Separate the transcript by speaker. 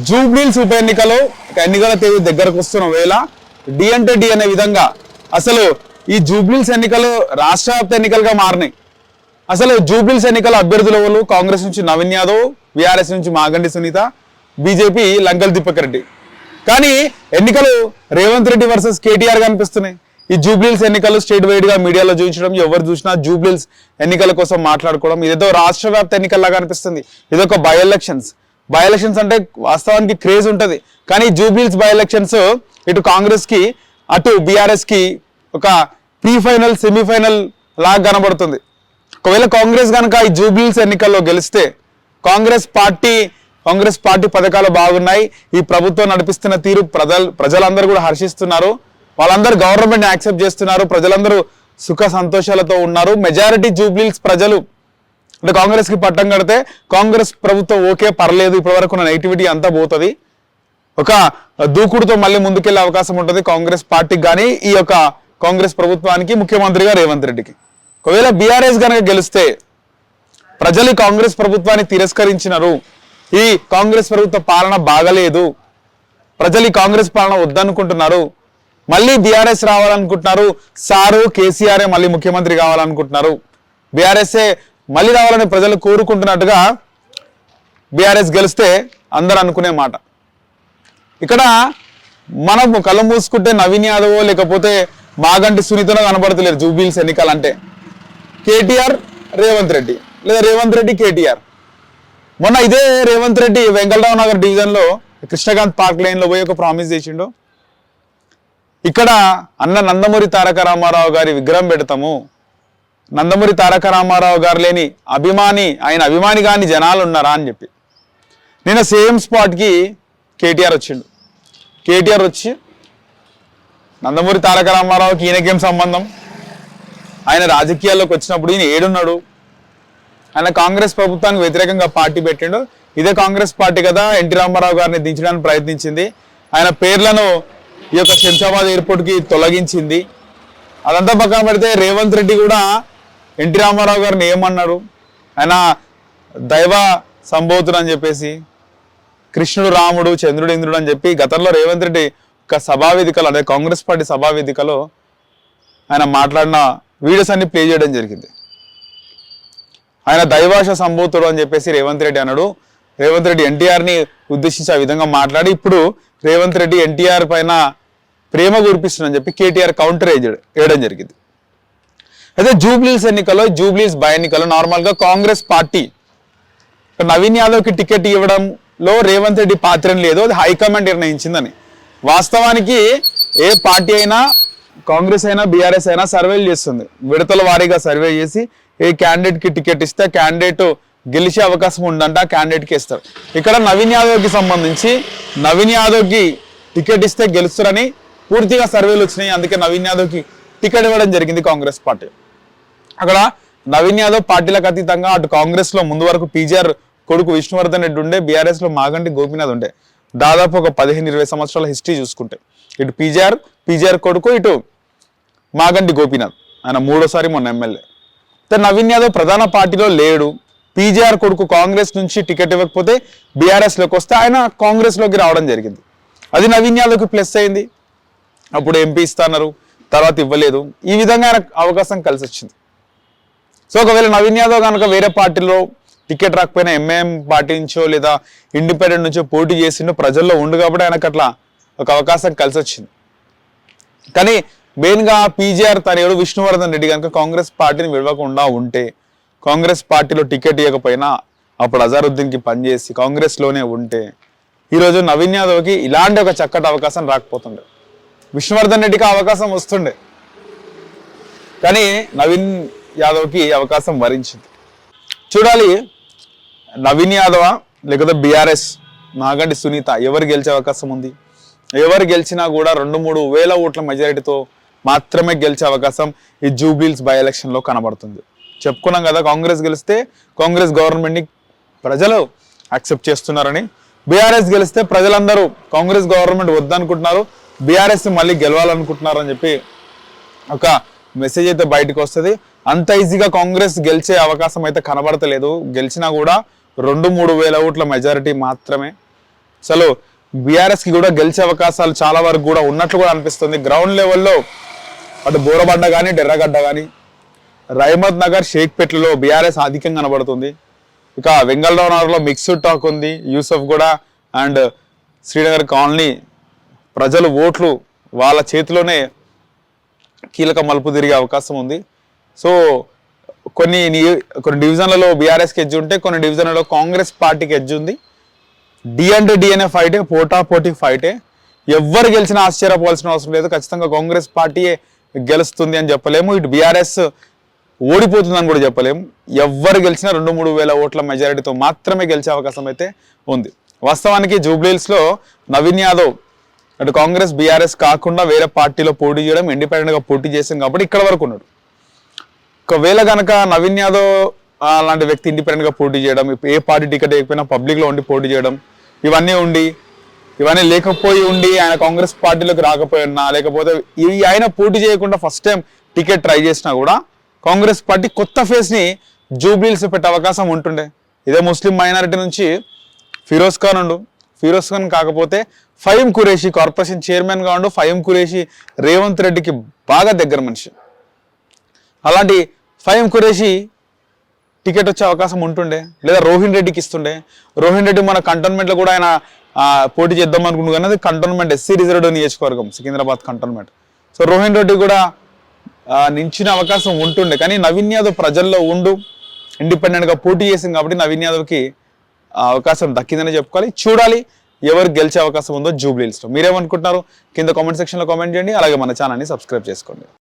Speaker 1: జూబ్లీహిల్స్ ఉప ఎన్నికల తేదీ దగ్గరకు వస్తున్న వేళ డి అంటే డి అనే విధంగా అసలు ఈ జూబ్లీహిల్స్ ఎన్నికలు రాష్ట్ర వ్యాప్త ఎన్నికలుగా మారినాయి. అసలు జూబ్లీహిల్స్ ఎన్నికల అభ్యర్థుల వాళ్ళు కాంగ్రెస్ నుంచి నవీన్ యాదవ్, బీఆర్ఎస్ నుంచి మాగంటి సునీత, బీజేపీ లంకల్ దీపక్ రెడ్డి. కానీ ఎన్నికలు రేవంత్ రెడ్డి వర్సెస్ కేటీఆర్ కనిపిస్తున్నాయి. ఈ జూబ్లీహిల్స్ ఎన్నికలు స్టేట్ వైడ్ గా మీడియాలో చూపించడం, ఎవరు చూసినా జూబ్లీహిల్స్ ఎన్నికల కోసం మాట్లాడుకోవడం, ఇదేదో రాష్ట్ర వ్యాప్త ఎన్నికల్లాగా అనిపిస్తుంది. ఇదొక బై ఎలక్షన్స్ అంటే వాస్తవానికి క్రేజ్ ఉంటుంది. కానీ జూబ్లీహిల్స్ బై ఎలక్షన్స్ ఇటు కాంగ్రెస్ కి అటు బీఆర్ఎస్ కి ఒక ప్రీ ఫైనల్ సెమీఫైనల్ లాగా కనబడుతుంది. ఒకవేళ కాంగ్రెస్ కనుక ఈ జూబ్లీహిల్స్ ఎన్నికల్లో గెలిస్తే కాంగ్రెస్ పార్టీ పథకాలు బాగున్నాయి, ఈ ప్రభుత్వం నడిపిస్తున్న తీరు ప్రజలందరూ కూడా హర్షిస్తున్నారు, వాళ్ళందరూ గవర్నమెంట్ యాక్సెప్ట్ చేస్తున్నారు, ప్రజలందరూ సుఖ సంతోషాలతో ఉన్నారు. మెజారిటీ జూబ్లీహిల్స్ ప్రజలు అంటే కాంగ్రెస్ కి పట్టం కడితే కాంగ్రెస్ ప్రభుత్వం ఓకే పర్లేదు, ఇప్పటి వరకు ఉన్న నెగిటివిటీ అంతా పోతుంది, ఒక దూకుడుతో మళ్ళీ ముందుకెళ్లే అవకాశం ఉంటుంది కాంగ్రెస్ పార్టీకి కానీ ఈ యొక్క కాంగ్రెస్ ప్రభుత్వానికి, ముఖ్యమంత్రిగా రేవంత్ రెడ్డికి. ఒకవేళ బీఆర్ఎస్ కనుక గెలిస్తే ప్రజలు కాంగ్రెస్ ప్రభుత్వాన్ని తిరస్కరించినారు, ఈ కాంగ్రెస్ ప్రభుత్వ పాలన బాగలేదు, ప్రజలు ఈ కాంగ్రెస్ పాలన వద్దనుకుంటున్నారు, మళ్ళీ బీఆర్ఎస్ రావాలనుకుంటున్నారు, సారు కేసీఆర్ మళ్ళీ ముఖ్యమంత్రి కావాలనుకుంటున్నారు, బీఆర్ఎస్ఏ మళ్ళీ రావాలని ప్రజలు కోరుకుంటున్నట్టుగా బీఆర్ఎస్ గెలిస్తే అందరూ అనుకునే మాట. ఇక్కడ మనం కళ్ళు మూసుకుంటే నవీన్ యాదవ్ లేకపోతే మాగంటి సునీతనో కనబడతలేరు జూబ్లీహిల్స్ ఎన్నికలు అంటే. కేటీఆర్ రేవంత్ రెడ్డి, లేదా రేవంత్ రెడ్డి కేటీఆర్. మొన్న ఇదే రేవంత్ రెడ్డి వెంకటరావు నగర్ డివిజన్ లో కృష్ణకాంత్ పార్క్ లైన్ లో పోయి ఒక ప్రామిస్ చేసిండు, ఇక్కడ అన్న నందమూరి తారక రామారావు గారి విగ్రహం పెడతాము, నందమూరి తారక రామారావు గారు లేని ఆయన అభిమాని కాని జనాలు ఉన్నారా అని చెప్పి. నేను సేమ్ స్పాట్కి కేటీఆర్ వచ్చిండు. కేటీఆర్ వచ్చి నందమూరి తారక రామారావుకి ఈయనకేం సంబంధం, ఆయన రాజకీయాల్లోకి వచ్చినప్పుడు ఈయన ఏడున్నాడు, ఆయన కాంగ్రెస్ ప్రభుత్వానికి వ్యతిరేకంగా పార్టీ పెట్టిండు, ఇదే కాంగ్రెస్ పార్టీ కదా ఎన్టీ రామారావు గారిని దించడానికి ప్రయత్నించింది, ఆయన పేర్లను ఈ యొక్క శంషాబాద్ ఎయిర్పోర్ట్కి తొలగించింది. అదంతా పక్కన పెడితే రేవంత్ రెడ్డి కూడా ఎన్టీ రామారావు గారిని ఏమన్నారు, ఆయన దైవ సంబోధుడు అని చెప్పేసి, కృష్ణుడు రాముడు చంద్రుడు ఇంద్రుడు అని చెప్పి గతంలో రేవంత్ రెడ్డి ఒక సభావేదికలో అదే కాంగ్రెస్ పార్టీ సభావేదికలో ఆయన మాట్లాడిన వీడియోస్ అన్ని ప్లే చేయడం జరిగింది. ఆయన దైవాష సంబోధుడు అని చెప్పేసి రేవంత్ రెడ్డి అన్నాడు. రేవంత్ రెడ్డి ఎన్టీఆర్ని ఉద్దేశించి ఆ విధంగా మాట్లాడి ఇప్పుడు రేవంత్ రెడ్డి ఎన్టీఆర్ పైన ప్రేమ కురిపిస్తుందని చెప్పి కేటీఆర్ కౌంటర్ వేయడం జరిగింది. అయితే జూబ్లీహిల్స్ బై ఎన్నికల్లో నార్మల్గా కాంగ్రెస్ పార్టీ నవీన్ యాదవ్కి టికెట్ ఇవ్వడంలో రేవంత్ రెడ్డి పాత్ర లేదు, అది హైకమాండ్ నిర్ణయించిందని. వాస్తవానికి ఏ పార్టీ అయినా కాంగ్రెస్ అయినా బీఆర్ఎస్ అయినా సర్వేలు చేస్తుంది, విడతల వారీగా సర్వే చేసి ఏ క్యాండిడేట్కి టికెట్ ఇస్తే క్యాండిడేట్ గెలిచే అవకాశం ఉందంట ఆ క్యాండిడేట్కి ఇస్తారు. ఇక్కడ నవీన్ యాదవ్కి సంబంధించి నవీన్ యాదవ్కి టికెట్ ఇస్తే గెలుస్తారని పూర్తిగా సర్వేలు వచ్చినాయి, అందుకే నవీన్ యాదవ్కి టికెట్ ఇవ్వడం జరిగింది కాంగ్రెస్ పార్టీ. అక్కడ నవీన్ యాదవ్ పార్టీలకు అతీతంగా అటు కాంగ్రెస్ లో ముందు వరకు పీజీఆర్ కొడుకు విష్ణువర్ధన్ రెడ్డి ఉండే, బీఆర్ఎస్ లో మాగంటి గోపీనాథ్ ఉండే, దాదాపు ఒక 15-20 సంవత్సరాల హిస్టరీ చూసుకుంటే ఇటు పీజీఆర్ కొడుకు ఇటు మాగంటి గోపీనాథ్, ఆయన 3వ సారి మొన్న ఎమ్మెల్యే. నవీన్ యాదవ్ ప్రధాన పార్టీలో లేడు, పీజీఆర్ కొడుకు కాంగ్రెస్ నుంచి టికెట్ ఇవ్వకపోతే బీఆర్ఎస్ లోకి వస్తే ఆయన కాంగ్రెస్ లోకి రావడం జరిగింది, అది నవీన్ యాదవ్కి ప్లస్ అయింది. అప్పుడు ఎంపీ ఇస్తున్నారు, తర్వాత ఇవ్వలేదు, ఈ విధంగా ఆయనకు అవకాశం కలిసి వచ్చింది. సో ఒకవేళ నవీన్ యాదవ్ కనుక వేరే పార్టీలో టికెట్ రాకపోయినా ఎంఐఎం పార్టీ నుంచో లేదా ఇండిపెండెంట్ నుంచో పోటీ చేసిండో ప్రజల్లో ఉండు కాబట్టి ఆయనకు అట్లా ఒక అవకాశం కలిసి వచ్చింది. కానీ మెయిన్గా పీజీఆర్ తనయుడు విష్ణువర్ధన్ రెడ్డి కనుక కాంగ్రెస్ పార్టీని విడవకుండా ఉంటే, కాంగ్రెస్ పార్టీలో టికెట్ ఇవ్వకపోయినా అప్పుడు అజారుద్దీన్కి పనిచేసి కాంగ్రెస్లోనే ఉంటే ఈరోజు నవీన్ యాదవ్కి ఇలాంటి ఒక చక్కటి అవకాశం రాకపోతుండే, విష్ణువర్ధన్ రెడ్డికి అవకాశం వస్తుండే, కానీ నవీన్ యాదవ్కి అవకాశం వరించింది. చూడాలి నవీన్ యాదవా లేకపోతే బీఆర్ఎస్ మాగంటి సునీత ఎవరు గెలిచే అవకాశం ఉంది. ఎవరు గెలిచినా కూడా 2-3 వేల ఓట్ల మెజారిటీతో మాత్రమే గెలిచే అవకాశం ఈ జూబ్లీహిల్స్ బై ఎలక్షన్లో కనబడుతుంది. చెప్పుకున్నాం కదా, కాంగ్రెస్ గెలిస్తే కాంగ్రెస్ గవర్నమెంట్ని ప్రజలు యాక్సెప్ట్ చేస్తున్నారని, బీఆర్ఎస్ గెలిస్తే ప్రజలందరూ కాంగ్రెస్ గవర్నమెంట్ వద్దనుకుంటున్నారు, బీఆర్ఎస్ మళ్ళీ గెలవాలనుకుంటున్నారు అని చెప్పి ఒక మెసేజ్ అయితే బయటకు వస్తుంది. అంత ఈజీగా కాంగ్రెస్ గెలిచే అవకాశం అయితే కనబడతలేదు, గెలిచినా కూడా 2-3 వేల ఓట్ల మెజారిటీ మాత్రమే. అసలు బీఆర్ఎస్ కి కూడా గెలిచే అవకాశాలు చాలా వరకు కూడా ఉన్నట్లు కూడా అనిపిస్తుంది. గ్రౌండ్ లెవెల్లో అటు బోరబండ కానీ డెర్రగడ్డ కానీ రహమత్ నగర్ షేక్పేటలో బీఆర్ఎస్ అధికంగా కనబడుతుంది. ఇక వెంగళరావు నగర్లో మిక్స్డ్ టాక్ ఉంది. యూసఫ్ కూడా అండ్ శ్రీనగర్ కాలనీ ప్రజలు ఓట్లు వాళ్ళ చేతిలోనే కీలక మలుపు తిరిగే అవకాశం ఉంది. సో కొన్ని డివిజన్లలో బీఆర్ఎస్కి ఎడ్జ్ ఉంటే కొన్ని డివిజన్లలో కాంగ్రెస్ పార్టీకి ఎడ్జ్ ఉంది. డి అంటే డి అనే ఫైటే, పోటీ ఫైటే. ఎవరు గెలిచినా ఆశ్చర్యపోవాల్సిన అవసరం లేదు. ఖచ్చితంగా కాంగ్రెస్ పార్టీయే గెలుస్తుంది అని చెప్పలేము, ఇటు బీఆర్ఎస్ ఓడిపోతుందని కూడా చెప్పలేము. ఎవరు గెలిచినా 2-3 వేల ఓట్ల మెజారిటీతో మాత్రమే గెలిచే అవకాశం అయితే ఉంది. వాస్తవానికి జూబ్లీహిల్స్లో నవీన్ యాదవ్ అటు కాంగ్రెస్ బీఆర్ఎస్ కాకుండా వేరే పార్టీలో పోటీ చేయడం, ఇండిపెండెంట్గా పోటీ చేసింది కాబట్టి ఇక్కడ వరకు ఉన్నాడు. ఒకవేళ కనుక నవీన్ యాదవ్ అలాంటి వ్యక్తి ఇండిపెండెంట్గా పోటీ చేయడం, ఏ పార్టీ టికెట్ వేయకపోయినా పబ్లిక్లో ఉండి పోటీ చేయడం, ఇవన్నీ లేకపోయి ఉండి ఆయన కాంగ్రెస్ పార్టీలోకి రాకపోయినా, లేకపోతే ఆయన పోటీ చేయకుండా ఫస్ట్ టైం టికెట్ ట్రై చేసినా కూడా కాంగ్రెస్ పార్టీ కొత్త ఫేస్ని జూబ్లీహిల్స్ పెట్టే అవకాశం ఉంటుండే. ఇదే ముస్లిం మైనారిటీ నుంచి ఫిరోజ్ ఖాన్ కాకపోతే ఫహీం ఖురేషి కార్పొరేషన్ చైర్మన్గా ఉండు. ఫహీం ఖురేషి రేవంత్ రెడ్డికి బాగా దగ్గర మనిషి. అలాంటి ఫహీం ఖురేషి టికెట్ వచ్చే అవకాశం ఉంటుండే, లేదా రోహిన్ రెడ్డికి ఇస్తుండే. రోహిన్ రెడ్డి మన కంటోన్మెంట్లో కూడా ఆయన పోటీ చేద్దాం అనుకుంటున్నాడు, కానీ అది కంటోన్మెంట్ ఎస్సీ రిజర్వ్డ్ నియోజకవర్గం సికింద్రాబాద్ కంటోన్మెంట్. సో రోహిన్ రెడ్డి కూడా నించిన అవకాశం ఉంటుండే, కానీ నవీన్ యాదవ్ ప్రజల్లో ఉండు ఇండిపెండెంట్గా పోటీ చేసింది కాబట్టి నవీన్ యాదవ్కి అవకాశం దక్కిందని చెప్పుకోవాలి. చూడాలి ఎవరు గెలిచే అవకాశం ఉందో జూబ్లీహిల్స్లో. మీరేమనుకుంటున్నారు కింద కామెంట్ సెక్షన్లో కామెంట్ చేయండి. అలాగే మన ఛానల్ని సబ్స్క్రైబ్ చేసుకోండి.